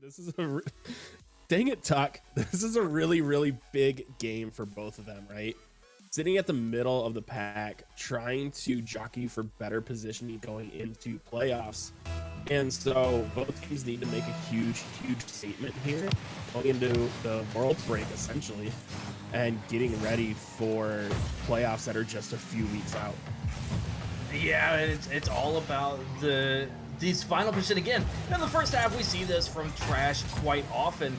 This is a dang it, Tuck. This is a really, really big game for both of them, right? Sitting at the middle of the pack, trying to jockey for better positioning going into playoffs. And so both teams need to make a huge, huge statement here, going into the world break essentially, and getting ready for playoffs that are just a few weeks out. Yeah, it's all about these final position again. In the first half, we see this from Trash quite often.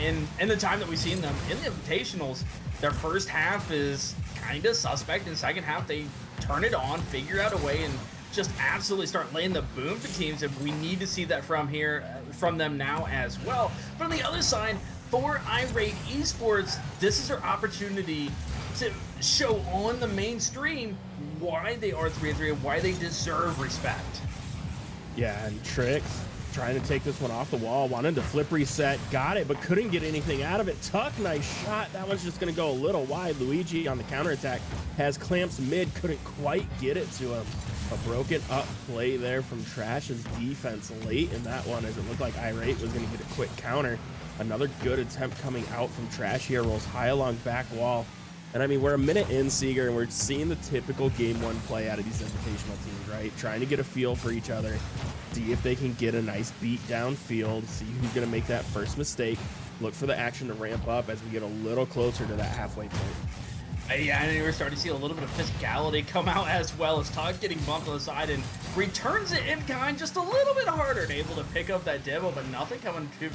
In the time that we've seen them in the Invitationals, their first half is kind of suspect. In the second half, they turn it on, figure out a way, and just absolutely start laying the boom to teams. And we need to see that from them now as well. But on the other side, for IR8 Esports, this is their opportunity to show on the mainstream why they are 3-3 and why they deserve respect. Yeah, and Tricks trying to take this one off the wall, wanted to flip reset, got it, but couldn't get anything out of it. Tuck, nice shot. That one's just going to go a little wide. Luigi on the counterattack has clamps mid, couldn't quite get it to him. A broken up play there from Trash's defense late in that one, as it looked like IR8 was going to get a quick counter. Another good attempt coming out from Trash here, rolls high along back wall. And I mean, we're a minute in, Seeger, and we're seeing the typical game one play out of these invitational teams, right? Trying to get a feel for each other, see if they can get a nice beat downfield, see who's going to make that first mistake, look for the action to ramp up as we get a little closer to that halfway point. Yeah, and we're starting to see a little bit of physicality come out as well, as Todd getting bumped on the side and returns it in kind just a little bit harder and able to pick up that demo, but nothing coming to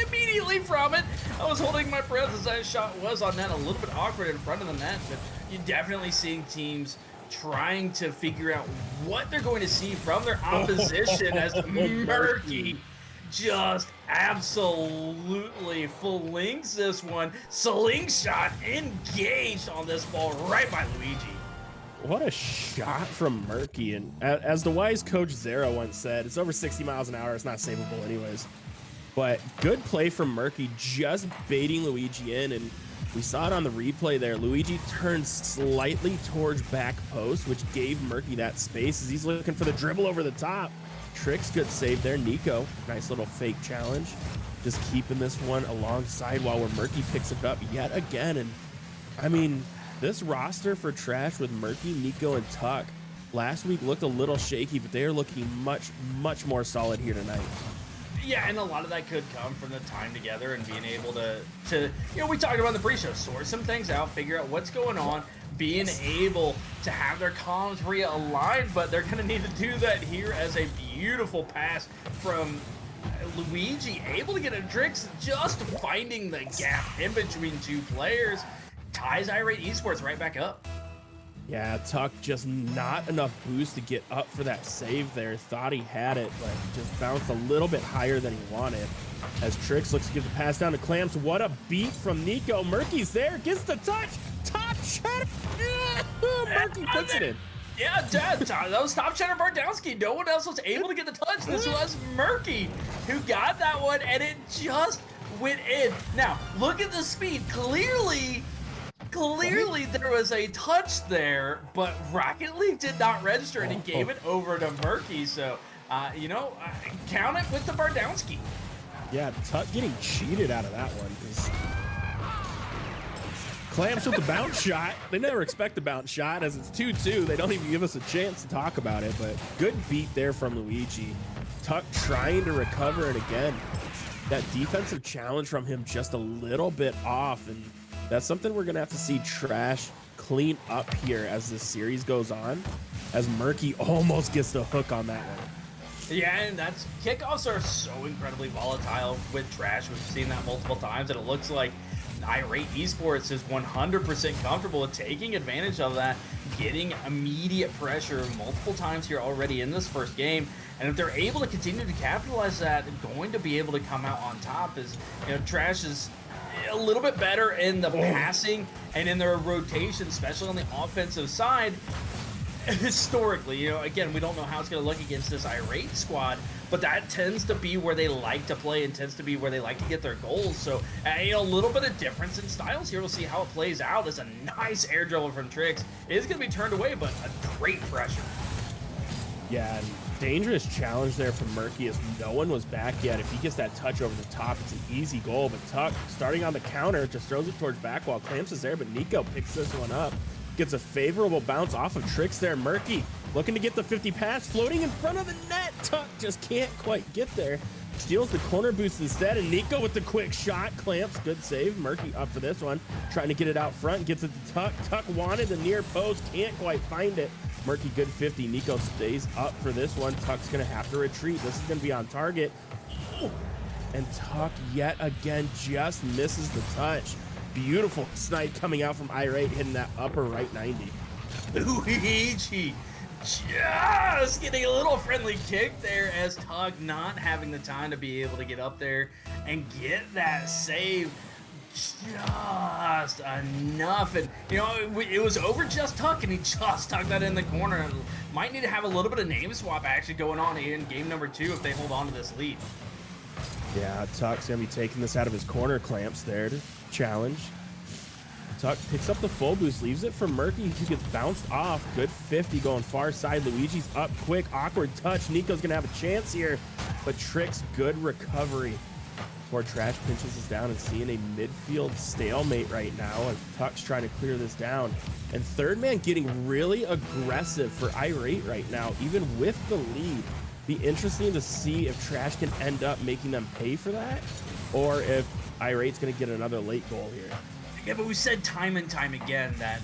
immediately from it. I was holding my breath as that shot was on net, a little bit awkward in front of the net, but you're definitely seeing teams trying to figure out what they're going to see from their opposition as Murky just absolutely flings this one. Slingshot engaged on this ball right by Luigi. What a shot from Murky. And as the wise coach Zero once said, it's over 60 miles an hour. It's not savable anyways. But good play from Murky, just baiting Luigi in, and we saw it on the replay there. Luigi turned slightly towards back post, which gave Murky that space as he's looking for the dribble over the top. Tricks, good save there. Nico, nice little fake challenge. Just keeping this one alongside while Murky picks it up yet again. And I mean, this roster for Trash with Murky, Nico, and Tuck last week looked a little shaky, but they are looking much, much more solid here tonight. Yeah, and a lot of that could come from the time together and being able to you know, we talked about in the pre-show, sort some things out, figure out what's going on, being able to have their comms realigned, but they're going to need to do that here as a beautiful pass from Luigi, able to get a Drix, just finding the gap in between two players, ties IR8 Esports right back up. Yeah, Tuck just not enough boost to get up for that save there. Thought he had it, but just bounced a little bit higher than he wanted. As Trix looks to get the pass down to Clamps. What a beat from Nico. Murky's there, gets the touch. Top cheddar. Murky puts it in. Yeah, that was top cheddar Bardowski. No one else was able to get the touch. This was Murky who got that one, and it just went in. Now, look at the speed. Clearly there was a touch there, but Rocket League did not register, and he gave it over to Murky. So, you know, count it with the Bardowski. Yeah, Tuck getting cheated out of that one because Clamps with the bounce shot. They never expect the bounce shot as it's 2-2. They don't even give us a chance to talk about it, but good beat there from Luigi. Tuck trying to recover it again. That defensive challenge from him just a little bit off, and that's something we're going to have to see Trash clean up here as this series goes on, as Murky almost gets the hook on that one. Yeah, and kickoffs are so incredibly volatile with Trash. We've seen that multiple times, and it looks like IR8 Esports is 100% comfortable with taking advantage of that, getting immediate pressure multiple times here already in this first game. And if they're able to continue to capitalize that, going to be able to come out on top. Is, you know, Trash is a little bit better in the passing and in their rotation, especially on the offensive side. Historically, you know, again, we don't know how it's going to look against this IR8 squad, but that tends to be where they like to play and tends to be where they like to get their goals. So, you know, a little bit of difference in styles here. We'll see how it plays out. It's a nice air dribble from Trix. It is going to be turned away, but a great pressure. Yeah, and Dangerous challenge there from Murky as no one was back yet. If he gets that touch over the top, it's an easy goal. But Tuck, starting on the counter, just throws it towards back wall. Clamps is there, but Nico picks this one up. Gets a favorable bounce off of Tricks there. Murky looking to get the 50 pass, floating in front of the net. Tuck just can't quite get there. Steals the corner boost instead, and Nico with the quick shot. Clamps, good save. Murky up for this one, trying to get it out front. Gets it to Tuck. Tuck wanted the near post, can't quite find it. Murky, good 50. Nico stays up for this one. Tuck's gonna have to retreat. This is gonna be on target. And Tuck yet again just misses the touch. Beautiful snipe coming out from IR8, hitting that upper right 90. Luigi just getting a little friendly kick there as Tuck not having the time to be able to get up there and get that save just enough. And you know, it was over just Tuck, and he just tucked that in the corner. And might need to have a little bit of name swap action going on in game number 2 if they hold on to this lead. Yeah, Tuck's gonna be taking this out of his corner. Clamps there to challenge. Tuck picks up the full boost, leaves it for Murky, who gets bounced off. Good 50 going far side. Luigi's up quick, awkward touch. Nico's gonna have a chance here, but Tricks, good recovery before Trash pinches us down, and seeing a midfield stalemate right now as Tuck's trying to clear this down. And third man getting really aggressive for IR8 right now, even with the lead. Be interesting to see if Trash can end up making them pay for that, or if IR8's gonna get another late goal here. Yeah, but we said time and time again that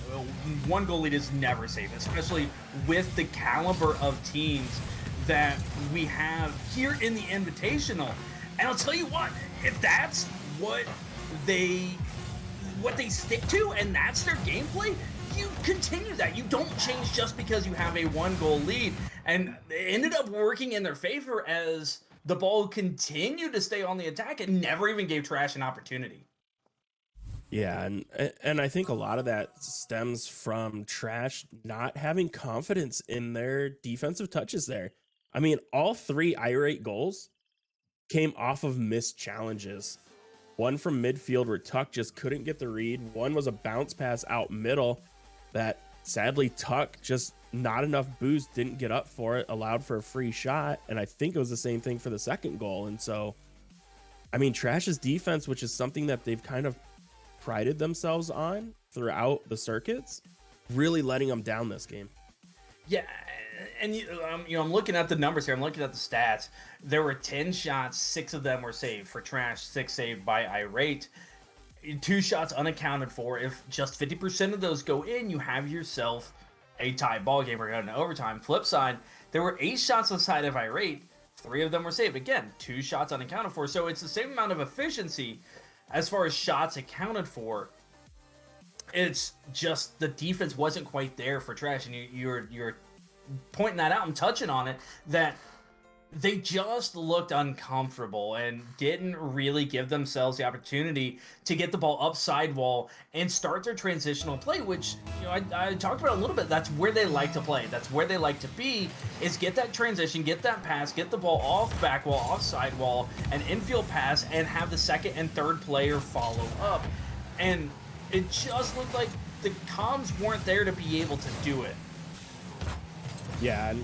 one goal lead is never safe, especially with the caliber of teams that we have here in the Invitational. And I'll tell you what, if that's what they stick to and that's their gameplay, you continue that. You don't change just because you have a 1-goal lead. And it ended up working in their favor as the ball continued to stay on the attack and never even gave Trash an opportunity. Yeah, and I think a lot of that stems from Trash not having confidence in their defensive touches there. I mean, all 3 IR8 goals came off of missed challenges. One from midfield where Tuck just couldn't get the read. One was a bounce pass out middle that sadly Tuck just not enough boost, didn't get up for it, allowed for a free shot. And I think it was the same thing for the second goal. And so, I mean, Trash's defense, which is something that they've kind of prided themselves on throughout the circuits, really letting them down this game. Yeah, and you know, I'm looking at the numbers here. I'm looking at the stats. There were 10 shots, 6 of them were saved for Trash, 6 saved by IR8. 2 shots unaccounted for. If just 50% of those go in, you have yourself a tie ball game. We're going to overtime. Flip side, there were 8 shots on the side of IR8. 3 of them were saved. Again, 2 shots unaccounted for. So it's the same amount of efficiency as far as shots accounted for. It's just the defense wasn't quite there for Trash, and you're pointing that out and touching on it, that they just looked uncomfortable and didn't really give themselves the opportunity to get the ball up sidewall and start their transitional play, which, you know, I talked about a little bit. That's where they like to play. That's where they like to be, is get that transition, get that pass, get the ball off back wall, off sidewall, an infield pass, and have the second and third player follow up. And it just looked like the comms weren't there to be able to do it. Yeah, and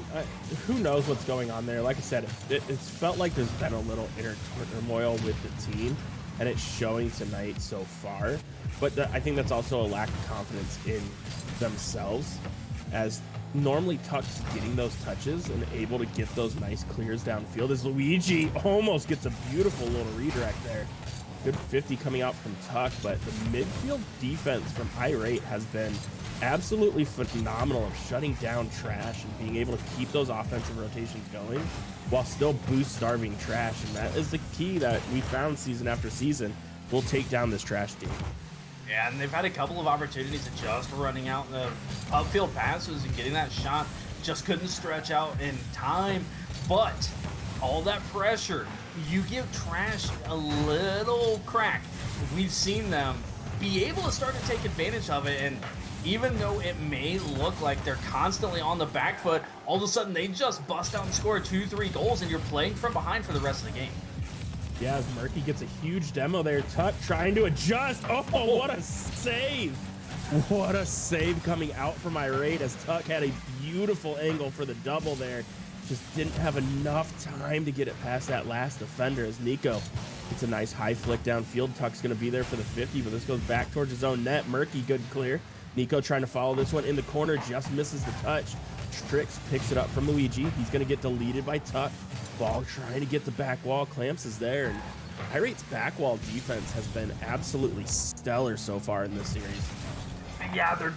who knows what's going on there. Like I said, it's felt like there's been a little inner turmoil with the team, and it's showing tonight so far. But I think that's also a lack of confidence in themselves, as normally Tuck's getting those touches and able to get those nice clears downfield, as Luigi almost gets a beautiful little redirect there. Good 50 coming out from Tuck, but the midfield defense from IR8 has been absolutely phenomenal of shutting down Trash and being able to keep those offensive rotations going while still boost starving Trash. And that is the key that we found season after season will take down this Trash team. Yeah, and they've had a couple of opportunities of just running out the upfield passes and getting that shot. Just couldn't stretch out in time. But all that pressure, you give Trash a little crack. We've seen them be able to start to take advantage of it, and even though it may look like they're constantly on the back foot, all of a sudden they just bust out and score 2-3 goals, and you're playing from behind for the rest of the game. Yeah, as Murky gets a huge demo there. Tuck trying to adjust. Oh, what a save. What a save coming out from IR8 as Tuck had a beautiful angle for the double there. just didn't have enough time to get it past that last defender as Nico gets a nice high flick downfield. Tuck's going to be there for the 50, but this goes back towards his own net. Murky, good clear. Nico trying to follow this one in the corner, just misses the touch. Trix picks it up from Luigi. He's going to get deleted by Tuck. Ball trying to get the back wall. Clamps is there. And IR8's back wall defense has been absolutely stellar so far in this series. Yeah, they're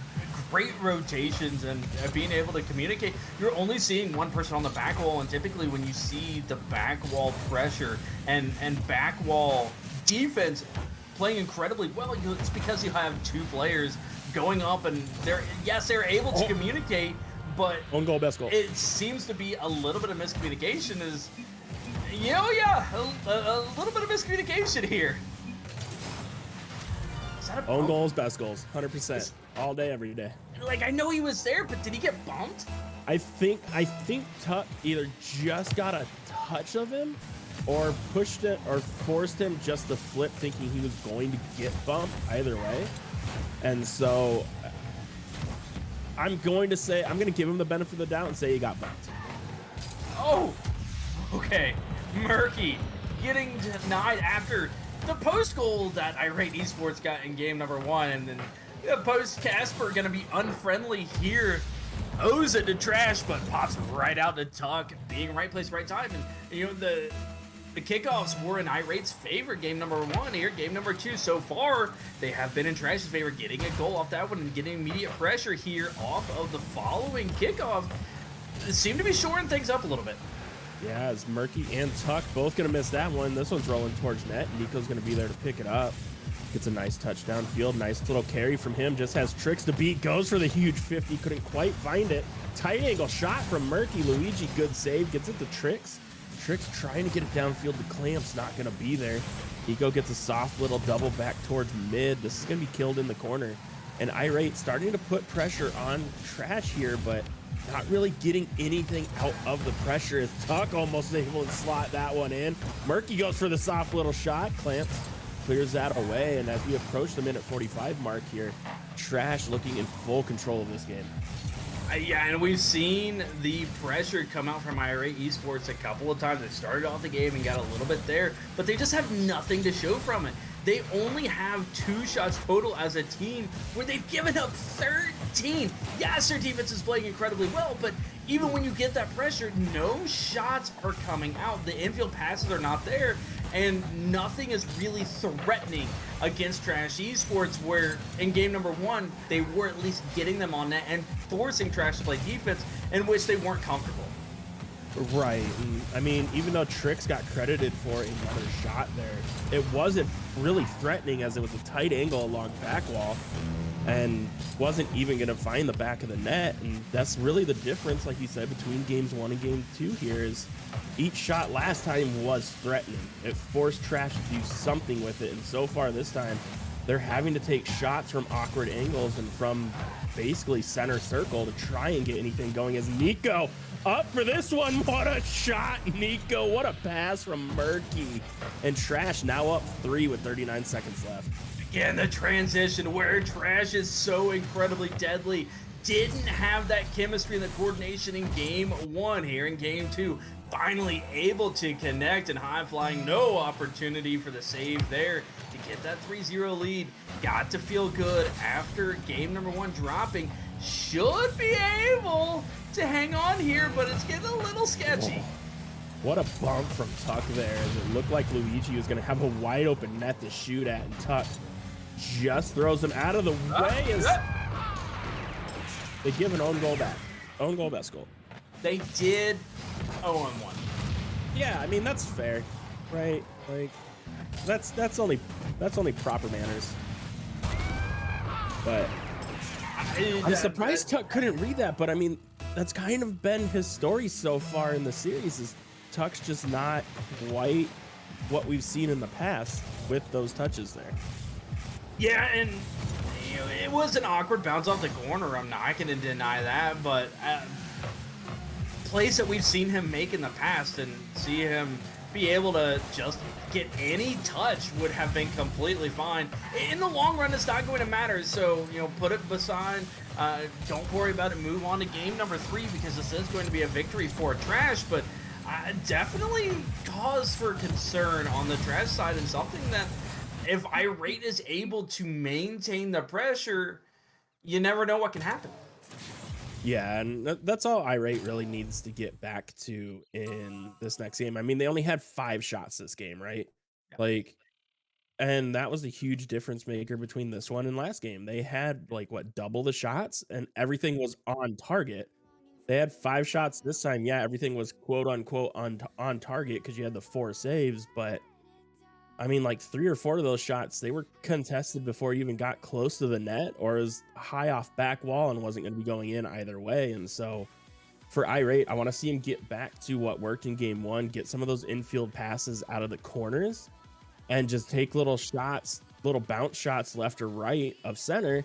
great rotations and being able to communicate. You're only seeing one person on the back wall, and typically when you see the back wall pressure and back wall defense playing incredibly well, it's because you have two players going up, and they're able to communicate, but own goal, best goal. It seems to be a little bit of miscommunication. A little bit of miscommunication here. Is that a own bump? goals, best goals, 100%, all day, every day. Like, I know he was there, but did he get bumped? I think Tuck either just got a touch of him or pushed it or forced him just to flip, thinking he was going to get bumped either way. And so I'm going to give him the benefit of the doubt and say he got bumped. Oh, okay. Murky getting denied after the post goal that IR8 Esports got in game number 1, and then post Casper going to be unfriendly here. Owes it to Trash, but pops right out to Tuck, being right place, right time. And the kickoffs were in IR8's favor game number 1 here. Game number 2 so far, they have been in Trash's favor, getting a goal off that one and getting immediate pressure here off of the following kickoff. They seem to be shoring things up a little bit. Yeah, as Murky and Tuck both going to miss that one. This one's rolling towards net. Nico's going to be there to pick it up. Gets a nice touchdown field. Nice little carry from him. Just has Trix to beat. Goes for the huge 50. Couldn't quite find it. Tight angle shot from Murky. Luigi, good save. Gets it to Trix. Trix trying to get it downfield. The Clamp's not going to be there. Nico gets a soft little double back towards mid. This is going to be killed in the corner. And IR8 starting to put pressure on Trash here, but not really getting anything out of the pressure as Tuck almost able to slot that one in. Murky goes for the soft little shot. Clamps clears that away, and as we approach the minute 45 mark here, Trash looking in full control of this game. Yeah, and we've seen the pressure come out from IR8 Esports a couple of times. They started off the game and got a little bit there, but they just have nothing to show from it. They only have 2 shots total as a team, where they've given up 13. Yes, their defense is playing incredibly well, but even when you get that pressure, no shots are coming out. The infield passes are not there, and nothing is really threatening against Trash Esports, where in game number 1, they were at least getting them on net and forcing Trash to play defense in which they weren't comfortable. Right. And, I mean, even though Trix got credited for another shot there, it wasn't really threatening, as it was a tight angle along back wall and wasn't even going to find the back of the net. And that's really the difference, like you said, between games 1 and game 2 here, is each shot last time was threatening. It forced Trash to do something with it. And so far this time, they're having to take shots from awkward angles and from basically center circle to try and get anything going, as Nico up for this one. What a shot, Nico. What a pass from Murky. And Trash now up 3 with 39 seconds left. Again, the transition where Trash is so incredibly deadly. Didn't have that chemistry and the coordination in game 1. Here in game 2, finally able to connect and high flying. No opportunity for the save there to get that 3-0 lead. Got to feel good after game number 1 dropping. Should be able to hang on here, but it's getting a little sketchy. Whoa. What a bump from Tuck there, as it looked like Luigi was going to have a wide open net to shoot at, and Tuck just throws him out of the way as they give an own goal back. Own goal, best goal. They did 0-1. Yeah, I mean, that's fair, right? Like, that's only proper manners. But I'm surprised Tuck couldn't read that, but I mean, that's kind of been his story so far in the series, is Tuck's just not quite what we've seen in the past with those touches there. Yeah, and it was an awkward bounce off the corner. I'm not going to deny that, but plays that we've seen him make in the past and see him be able to just get any touch would have been completely fine. In the long run, it's not going to matter. So, you know, put it beside. Don't worry about it. Move on to game number 3 because this is going to be a victory for Trash. But definitely cause for concern on the Trash side, and something that if IR8 is able to maintain the pressure, you never know what can happen. Yeah, and that's all IR8 really needs to get back to in this next game. I mean, they only had 5 shots this game, right? Yeah. Like, and that was a huge difference maker between this one and last game. They had like what, double the shots, and everything was on target. They had 5 shots this time. Yeah, everything was quote unquote on target because you had the 4 saves, but I mean, like 3 or 4 of those shots, they were contested before you even got close to the net, or was high off back wall and wasn't going to be going in either way. And so for IR8, I want to see him get back to what worked in game 1, get some of those infield passes out of the corners and just take little shots, little bounce shots left or right of center,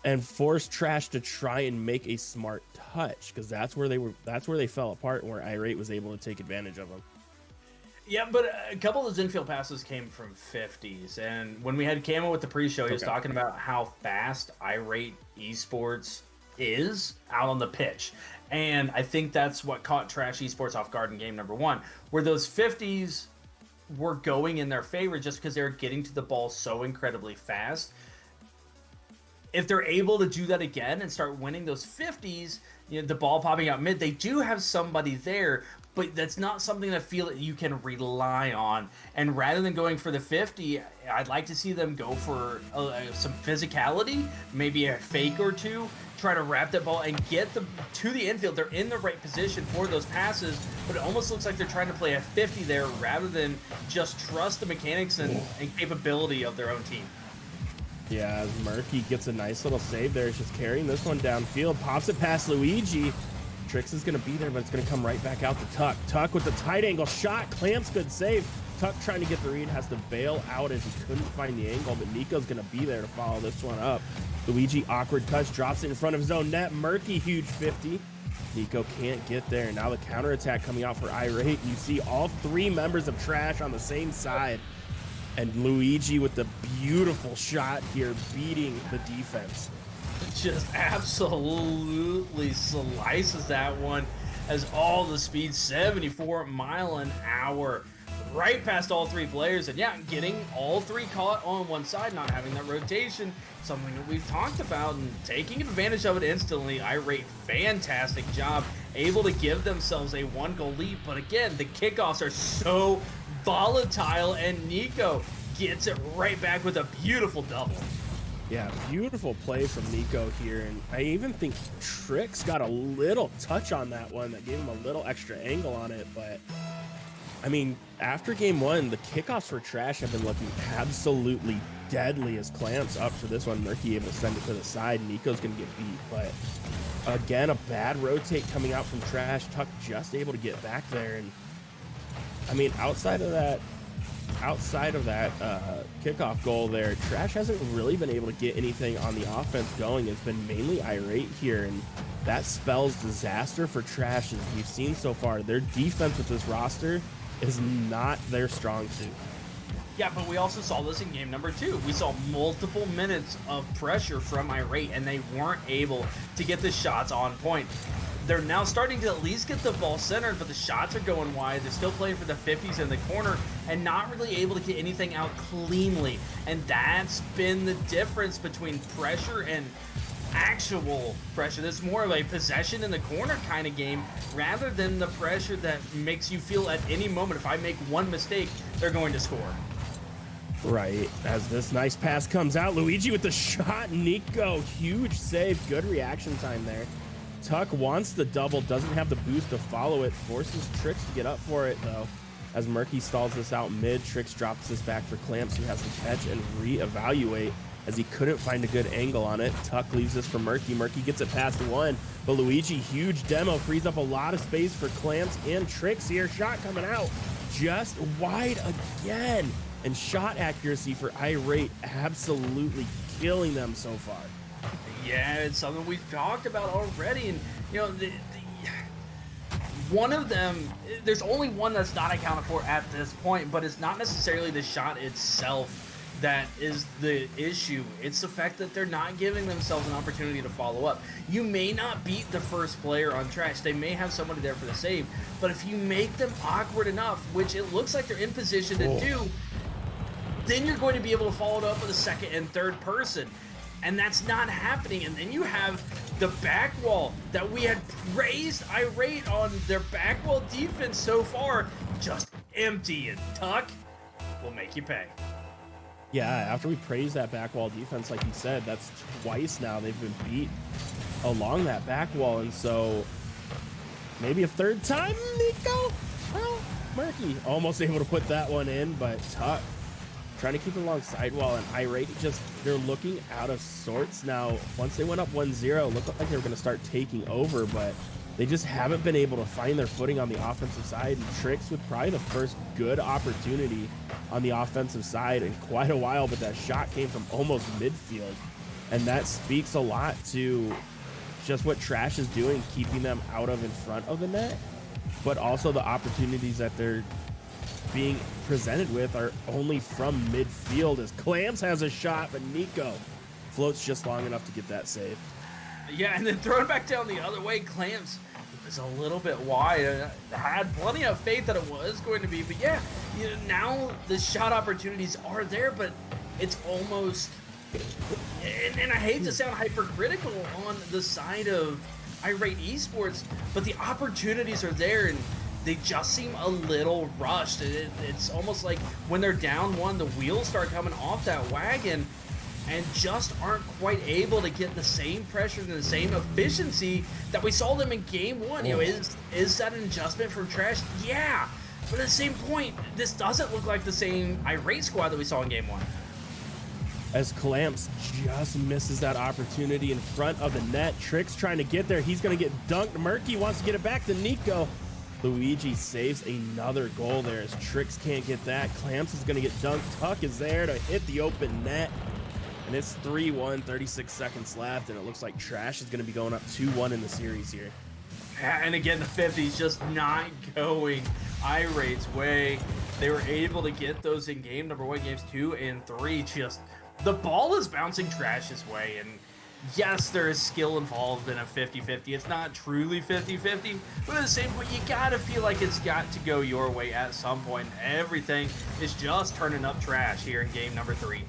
and force Trash to try and make a smart touch, because that's where they fell apart, and where IR8 was able to take advantage of them. Yeah, but a couple of those infield passes came from 50s. And when we had Camo with the pre-show, he was talking about how fast IR8 Esports is out on the pitch. And I think that's what caught Trash Esports off guard in game number 1, where those 50s were going in their favor just because they were getting to the ball so incredibly fast. If they're able to do that again and start winning those 50s, you know, the ball popping out mid, they do have somebody there, but that's not something I feel that you can rely on. And rather than going for the 50, I'd like to see them go for some physicality, maybe a fake or two, try to wrap that ball and get them to the infield. They're in the right position for those passes, but it almost looks like they're trying to play a 50 there rather than just trust the mechanics and capability of their own team. Yeah, as Murky gets a nice little save there. He's just carrying this one downfield, pops it past Luigi. Trix is going to be there, but it's going to come right back out to Tuck. Tuck with the tight angle shot. Clamps, good save. Tuck trying to get the read, has to bail out as he couldn't find the angle, but Nico's going to be there to follow this one up. Luigi, awkward touch, drops it in front of his own net. Murky, huge 50. Nico can't get there. Now the counterattack coming out for IR8. You see all 3 members of Trash on the same side. And Luigi with the beautiful shot here, beating the defense. Just absolutely slices that one as all the speed, 74 mile an hour, right past all 3 players. And yeah, getting all 3 caught on one side, not having that rotation, something that we've talked about, and taking advantage of it instantly. IR8, fantastic job, able to give themselves a 1-goal lead. But again, the kickoffs are so volatile, and Nico gets it right back with a beautiful double. Yeah, beautiful play from Nico here, and I even think Trix got a little touch on that one that gave him a little extra angle on it. But I mean, after game 1, the kickoffs for Trash have been looking absolutely deadly, as Clamps up for this one. Murky able to send it to the side. Nico's gonna get beat, but again, a bad rotate coming out from Trash. Tuck just able to get back there, and I mean, outside of that kickoff goal there, Trash hasn't really been able to get anything on the offense going. It's been mainly IR8 here, and that spells disaster for Trash, as we've seen so far. Their defense with this roster is not their strong suit. Yeah, but we also saw this in game number 2. We saw multiple minutes of pressure from IR8, and they weren't able to get the shots on point. They're now starting to at least get the ball centered, but the shots are going wide. They're still playing for the 50s in the corner and not really able to get anything out cleanly. And that's been the difference between pressure and actual pressure. That's more of a possession in the corner kind of game rather than the pressure that makes you feel at any moment, if I make one mistake, they're going to score. Right, as this nice pass comes out, Luigi with the shot. Nico, huge save, good reaction time there. Tuck wants the double, doesn't have the boost to follow it, forces Trix to get up for it though. As Murky stalls this out mid, Trix drops this back for Clamps, who has to catch and reevaluate as he couldn't find a good angle on it. Tuck leaves this for Murky. Murky gets it past 1, but Luigi, huge demo, frees up a lot of space for Clamps and Trix here. Shot coming out, just wide again. And shot accuracy for IR8 absolutely killing them so far. Yeah, it's something we've talked about already, and you know, One of them, there's only one that's not accounted for at this point, but it's not necessarily the shot itself that is the issue. It's the fact that they're not giving themselves an opportunity to follow up. You may not beat the first player on trash. They may have somebody there for the save, but if you make them awkward enough, which it looks like they're in position to do, then you're going to be able to follow it up with a second and third person. And that's not happening. And then you have the back wall that we had praised IR8 on their back wall defense so far, just empty. And Tuck will make you pay. Yeah, after we praised that back wall defense, like you said, that's twice now they've been beat along that back wall. And so maybe a third time, Nico? Well, Murky almost able to put that one in, but Tuck trying to keep it along sidewall, and IR8 just, they're looking out of sorts now. Once they went up 1-0, looked like they were going to start taking over, but they just haven't been able to find their footing on the offensive side. And Tricks with probably the first good opportunity on the offensive side in quite a while, but that shot came from almost midfield. And that speaks a lot to just what Trash is doing, keeping them out of in front of the net, but also the opportunities that they're being presented with are only from midfield, as Clams has a shot, but Nico floats just long enough to get that save. Yeah, and then throwing back down the other way, Clams was a little bit wide. Had plenty of faith that it was going to be, but yeah, you know, now the shot opportunities are there, but it's almost, and I hate to sound hypercritical on the side of IR8 Esports, but the opportunities are there, and they just seem a little rushed. It's almost like when they're down one, the wheels start coming off that wagon and just aren't quite able to get the same pressure and the same efficiency that we saw them in game one. You know, is that an adjustment from Trash? Yeah, but at the same point, this doesn't look like the same IR8 squad that we saw in game one. As Clamps just misses that opportunity in front of the net. Tricks trying to get there. He's going to get dunked. Murky wants to get it back to Nico. Luigi saves another goal there as Tricks can't get that. Clamps is going to get dunked. Tuck is there to hit the open net. And it's 3-1, 36 seconds left, and it looks like Trash is going to be going up 2-1 in the series here. And again, the 50's just not going IR8's way. They were able to get those in game number one, games 2 and 3. Just the ball is bouncing Trash's way, and yes, there is skill involved in a 50-50. It's not truly 50-50, but at the same point, you gotta feel like it's got to go your way at some point. Everything is just turning up Trash here in game number 3.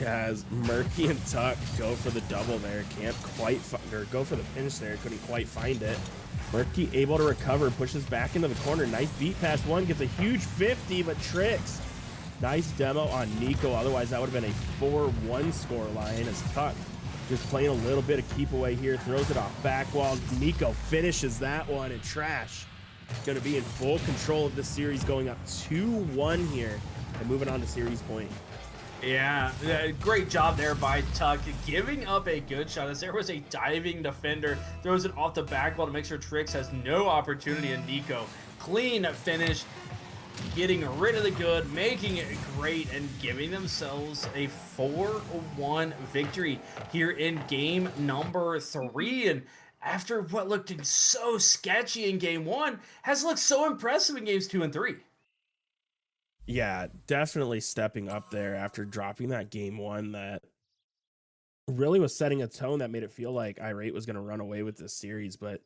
Yeah, as Murky and Tuck go for the double there, can't quite or go for the pinch there, couldn't quite find it. Murky able to recover, pushes back into the corner. Nice beat pass one, gets a huge 50, but Tricks. Nice demo on Nico. Otherwise, that would have been a 4-1 score line as Tuck just playing a little bit of keep away here, throws it off back wall. Nico finishes that one, and Trash going to be in full control of this series, going up 2-1 here and moving on to series point. Yeah, great job there by Tuck, giving up a good shot as there was a diving defender, throws it off the back wall to make sure Tricks has no opportunity, and Nico, clean finish, getting rid of the good, making it great, and giving themselves a 4-1 victory here in game number 3. And after what looked so sketchy in game 1, has looked so impressive in games 2 and 3. Yeah, definitely stepping up there after dropping that game 1 that really was setting a tone that made it feel like IR8 was going to run away with this series, but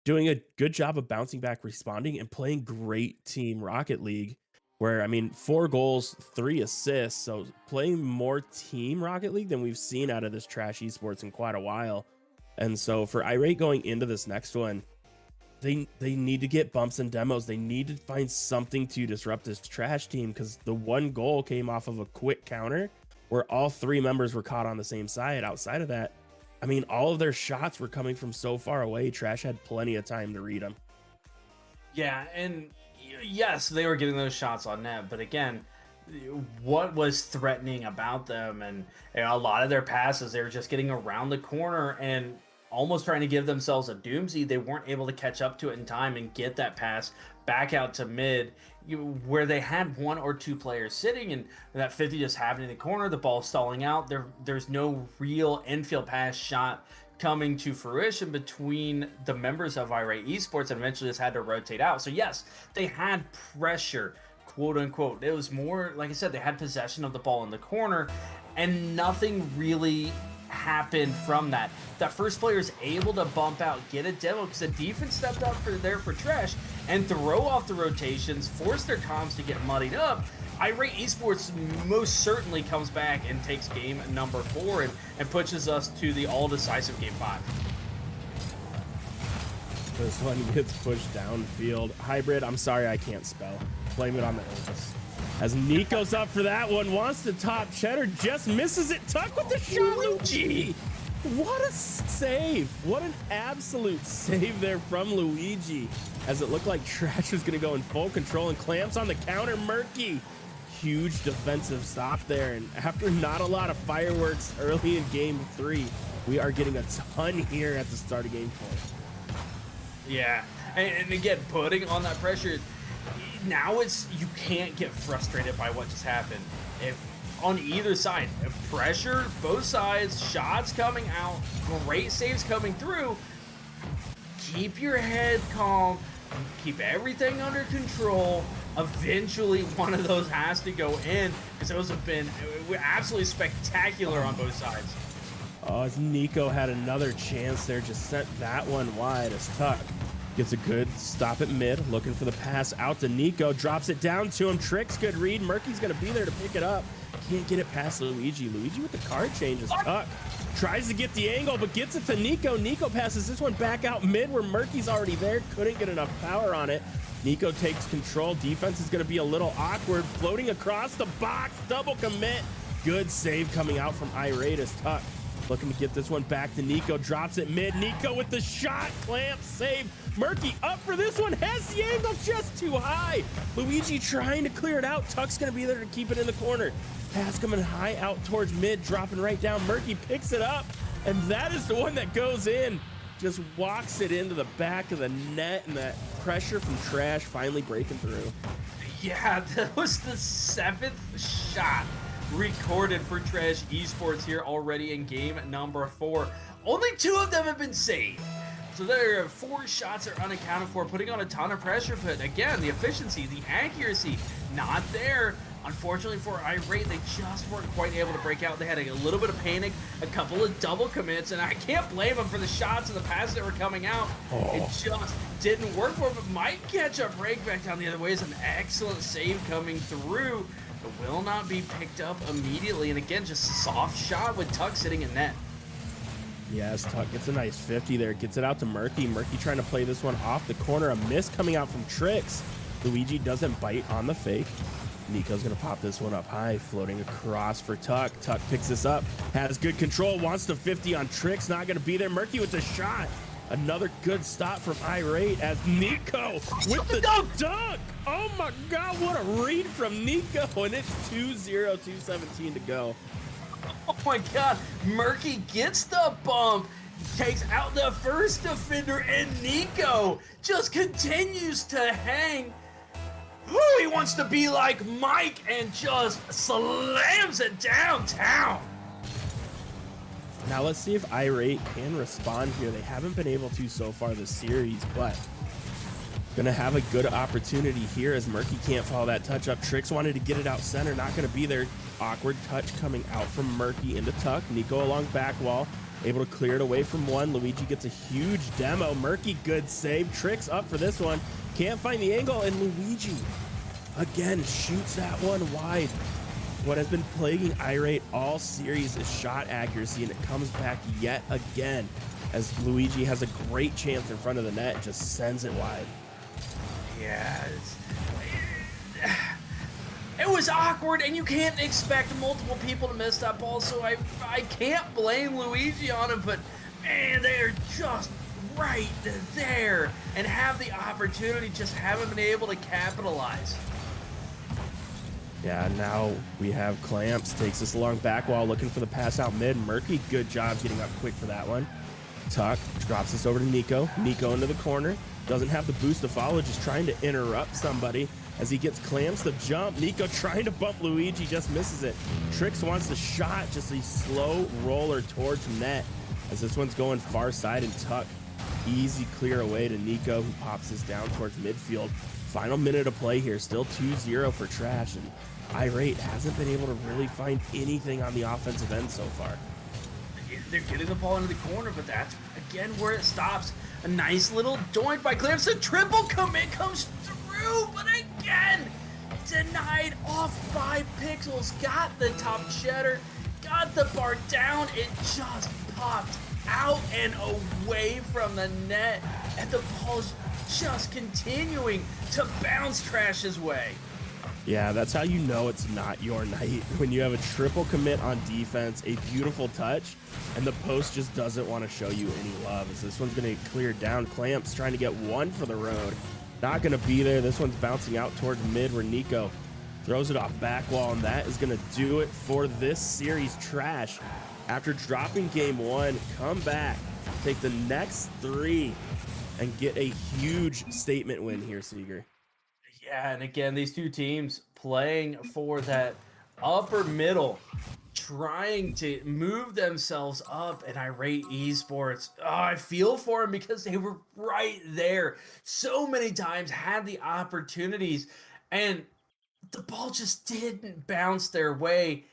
doing a good job of bouncing back, responding, and playing great Team Rocket League, where, I mean, 4 goals, 3 assists, so playing more Team Rocket League than we've seen out of this Trash Esports in quite a while. And so for IR8 going into this next one, they need to get bumps and demos. They need to find something to disrupt this Trash team, because the 1 goal came off of a quick counter where all 3 members were caught on the same side. Outside of that, I mean, all of their shots were coming from so far away. Trash had plenty of time to read them. Yeah, and yes, they were getting those shots on net, but again, what was threatening about them, and a lot of their passes, they were just getting around the corner and almost trying to give themselves a doomsday. They weren't able to catch up to it in time and get that pass back out to mid, where they had 1 or 2 players sitting, and that 50 just happening in the corner, the ball stalling out. There's no real infield pass shot coming to fruition between the members of IR8 Esports, and eventually just had to rotate out. So yes, they had pressure, quote unquote. It was more, like I said, they had possession of the ball in the corner, and nothing really happened from that. That first player is able to bump out, get a demo, because the defense stepped up for Trash and throw off the rotations, force their comms to get muddied up. IR8 Esports most certainly comes back and takes game number 4 and pushes us to the all-decisive game 5. This one gets pushed downfield. Hybrid, I'm sorry I can't spell. Blame it on the illness. As Nico's up for that one, wants to top Cheddar, just misses it. Tuck with the shot, Luigi. What a save. What an absolute save there from Luigi. As it looked like Trash was going to go in full control, and clamps on the counter. Murky. Huge defensive stop there. And after not a lot of fireworks early in game 3, we are getting a ton here at the start of game 4. Yeah. And again, putting on that pressure, now it's, you can't get frustrated by what just happened. If on either side, pressure, both sides, shots coming out, great saves coming through, keep your head calm, keep everything under control. Eventually, one of those has to go in, because those have been absolutely spectacular on both sides. Oh, as Nico had another chance there, just sent that one wide as Tuck gets a good stop at mid, looking for the pass out to Nico, drops it down to him. Tricks, good read. Murky's gonna be there to pick it up. Can't get it past Luigi. Luigi with the card changes. Tuck tries to get the angle, but gets it to Nico. Nico passes this one back out mid where Murky's already there. Couldn't get enough power on it. Nico takes control. Defense is gonna be a little awkward. Floating across the box, double commit. Good save coming out from IR8 as Tuck looking to get this one back to Nico. Drops it mid. Nico with the shot. Clamp, save. Murky up for this one. Has the angle just too high. Luigi trying to clear it out. Tuck's going to be there to keep it in the corner. Pass coming high out towards mid. Dropping right down. Murky picks it up. And that is the one that goes in. Just walks it into the back of the net. And that pressure from Trash finally breaking through. Yeah, that was the 7th shot recorded for Trash Esports here already in game number 4. Only 2 of them have been saved. So there are 4 shots that are unaccounted for, putting on a ton of pressure. But again, the efficiency, the accuracy, not there. Unfortunately for IR8, they just weren't quite able to break out. They had a little bit of panic, a couple of double commits, and I can't blame them for the shots and the passes that were coming out. It just didn't work for them, but might catch a break back down the other way. Is an excellent save coming through. It will not be picked up immediately. And again, just a soft shot with Tuck sitting in net. Yes, Tuck gets a nice 50 there. Gets it out to Murky. Murky trying to play this one off the corner. A miss coming out from Tricks. Luigi doesn't bite on the fake. Nico's going to pop this one up high. Floating across for Tuck. Tuck picks this up. Has good control. Wants the 50 on Tricks. Not going to be there. Murky with the shot. Another good stop from IR8 as Nico with the dunk. Oh my God, what a read from Nico. And it's 2-0, 2:17 to go. Oh my God, Murky gets the bump, takes out the first defender, and Nico just continues to hang. Ooh, he wants to be like Mike and just slams it downtown. Now let's see if IR8 can respond here. They haven't been able to so far this series, but gonna have a good opportunity here as Murky can't follow that touch up. Tricks wanted to get it out center, not gonna be there. Awkward touch coming out from Murky into Tuck. Nico along back wall, able to clear it away from one. Luigi gets a huge demo. Murky, good save. Tricks up for this one. Can't find the angle, and Luigi again shoots that one wide. What has been plaguing IR8 all series is shot accuracy, and it comes back yet again as Luigi has a great chance in front of the net, just sends it wide. Yeah, it was awkward, and you can't expect multiple people to miss that ball, so I can't blame Luigi on it, but man, they are just right there and have the opportunity, just haven't been able to capitalize. Yeah, now we have Clamps, takes this along back wall, looking for the pass out mid. Murky, good job getting up quick for that one. Tuck drops this over to Nico. Nico into the corner. Doesn't have the boost to follow, just trying to interrupt somebody as he gets Clamps the jump. Nico trying to bump Luigi, just misses it. Tricks wants the shot, just a slow roller towards net. as this one's going far side, and Tuck easy clear away to Nico, who pops this down towards midfield. Final minute of play here, still 2-0 for Trash, and IR8 hasn't been able to really find anything on the offensive end so far. They're getting the ball into the corner, but that's again where it stops. A nice little doink by Clamps. A triple commit comes through, but again denied off by Pixels. Got the top cheddar, got the bar down. It just popped out and away from the net, and the ball's just continuing to bounce Trash's way. Yeah, that's how you know it's not your night, when you have a triple commit on defense, a beautiful touch, and the post just doesn't want to show you any love. As this one's going to get cleared down. Clamps trying to get one for the road. Not going to be there. This one's bouncing out towards mid, where Nico throws it off back wall, and that is going to do it for this series. Trash, after dropping game one, come back, take the next 3, and get a huge statement win here, Seeger. Yeah, and again, these two teams playing for that upper middle, trying to move themselves up, and IR8 Esports, I feel for them because they were right there so many times, had the opportunities, and the ball just didn't bounce their way.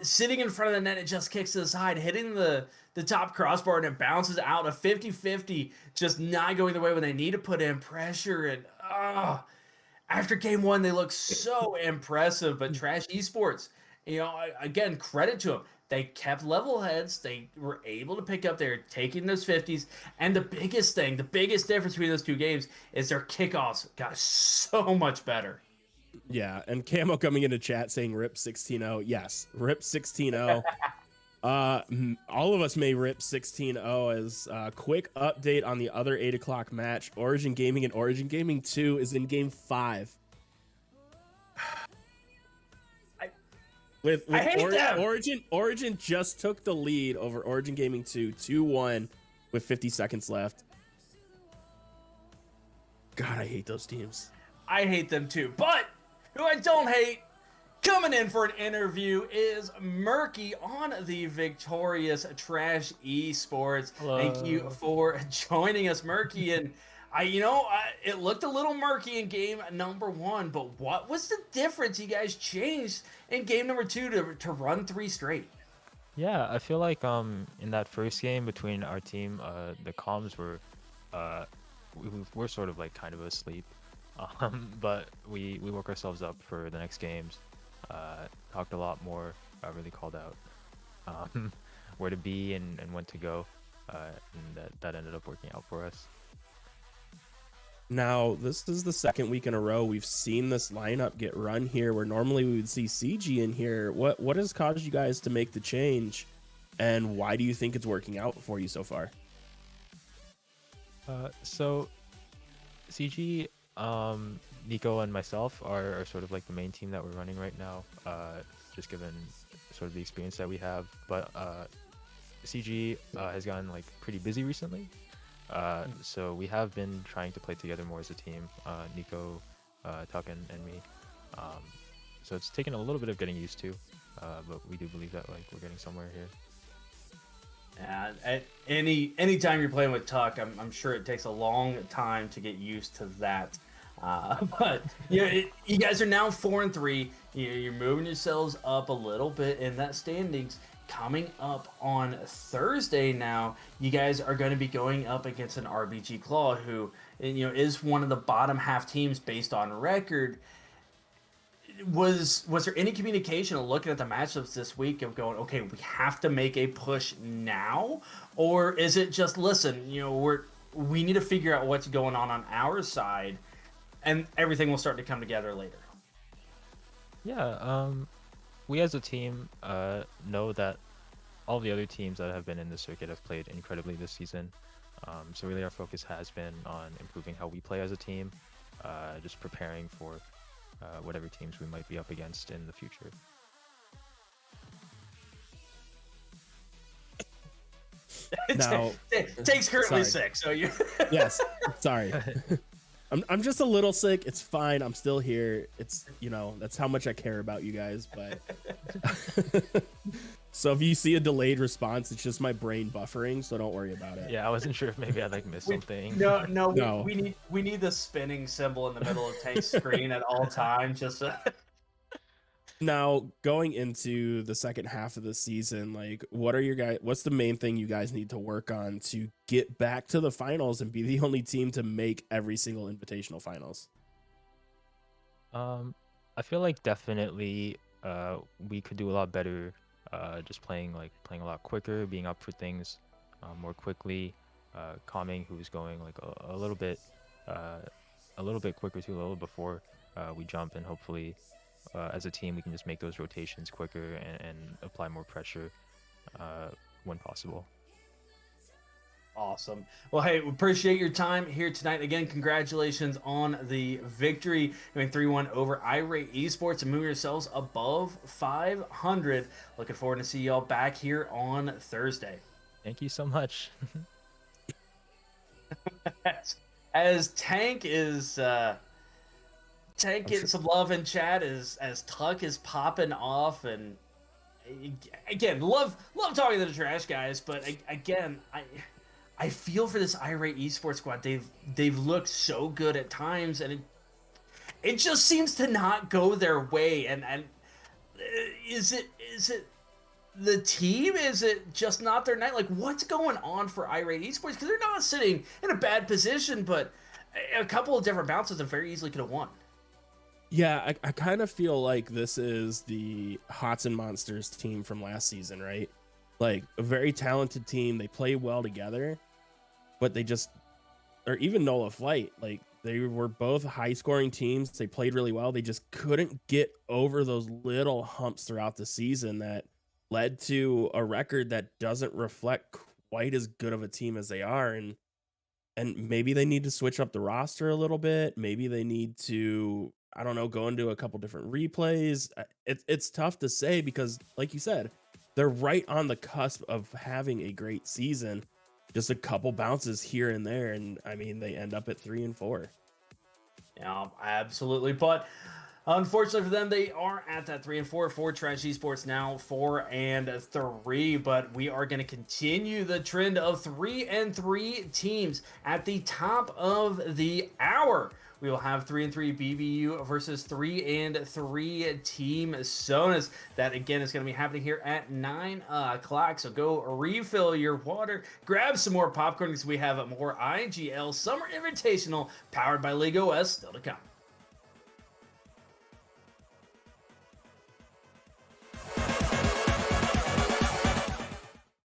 Sitting in front of the net, it just kicks to the side, hitting the top crossbar, and it bounces out. A 50-50, just not going the way when they need to put in pressure. And after game one, they look so impressive. But Trash Esports, you know, again, credit to them. They kept level heads. They were able to pick up. They're taking those 50s. And the biggest thing, the biggest difference between those two games is their kickoffs got so much better. Yeah, and Camo coming into chat saying rip 16-0. Yes, rip 16-0. All of us may rip 16-0. As a quick update on the other 8 o'clock match. Origin Gaming and Origin Gaming 2 is in game 5. With I hate them. Origin just took the lead over Origin Gaming 2 2-1 with 50 seconds left. God, I hate those teams. I hate them too. But who I don't hate, coming in for an interview, is Murky on the victorious Trash Esports. Hello. Thank you for joining us, Murky. And it looked a little murky in game number 1, but what was the difference you guys changed in game number 2 to run 3 straight? Yeah, I feel like in that first game between our team, the comms were we're sort of like kind of asleep. But we woke ourselves up for the next games, talked a lot more, really called out where to be and when to go, and that ended up working out for us. Now, this is the second week in a row we've seen this lineup get run here, where normally we would see CG in here. What has caused you guys to make the change, and why do you think it's working out for you so far? So CG, Nico and myself are sort of like the main team that we're running right now, just given sort of the experience that we have. But CG has gotten like pretty busy recently, so we have been trying to play together more as a team, Nico, Tuck, and me. So it's taken a little bit of getting used to, but we do believe that like we're getting somewhere here. At any time you're playing with Tuck, I'm sure it takes a long time to get used to that. But you guys are now 4-3. You're moving yourselves up a little bit in that standings. Coming up on Thursday now, you guys are going to be going up against an RBG Claw, who is one of the bottom half teams based on record. Was there any communication looking at the matchups this week of going, okay, we have to make a push now, or is it just listen, we need to figure out what's going on our side, and everything will start to come together later? Yeah, we as a team know that all the other teams that have been in the circuit have played incredibly this season. So really our focus has been on improving how we play as a team, just preparing for whatever teams we might be up against in the future. Now, takes currently 6, so you. Yes, sorry. I'm just a little sick. It's fine. I'm still here. It's, you know, that's how much I care about you guys. But so if you see a delayed response, it's just my brain buffering. So don't worry about it. Yeah, I wasn't sure if maybe I'd like missed something. No. We need the spinning symbol in the middle of Tank's screen at all times. Just Now, going into the second half of the season, like, what's the main thing you guys need to work on to get back to the finals and be the only team to make every single invitational finals? I feel like definitely we could do a lot better just playing a lot quicker, being up for things more quickly, calming who's going like a little bit quicker too, a little before we jump, and hopefully as a team we can just make those rotations quicker and apply more pressure when possible. awesome. Well, hey, we appreciate your time here tonight. Again, congratulations on the victory, going 3-1 over IR8 Esports and moving yourselves above 500. Looking forward to see y'all back here on Thursday. Thank you so much. As Tank is getting some love in chat as Tuck is popping off, and again, love talking to the trash guys, but again, I feel for this IR8 Esports squad. They've looked so good at times, and it just seems to not go their way. And is it the team? Is it just not their night? Like, what's going on for IR8 Esports? Because they're not sitting in a bad position, but a couple of different bounces and very easily could have won. Yeah, I kind of feel like this is the Hots and Monsters team from last season, right? Like, a very talented team. They play well together, but they just, or even Nola Flight, like, they were both high-scoring teams. They played really well. They just couldn't get over those little humps throughout the season that led to a record that doesn't reflect quite as good of a team as they are. And maybe they need to switch up the roster a little bit. Maybe they need to, I don't know, go into a couple different replays. It's tough to say because, like you said, they're right on the cusp of having a great season. Just a couple bounces here and there, and I mean, they end up at 3-4. Yeah, absolutely. But unfortunately for them, they are at that 3-4 for Trash Esports now 4-3. But we are going to continue the trend of 3-3 teams at the top of the hour. We will have 3-3 BBU versus 3-3 Team Sonus. That again is going to be happening here at 9 o'clock. So go refill your water, grab some more popcorn because we have more IGL Summer Invitational powered by League OS still to come.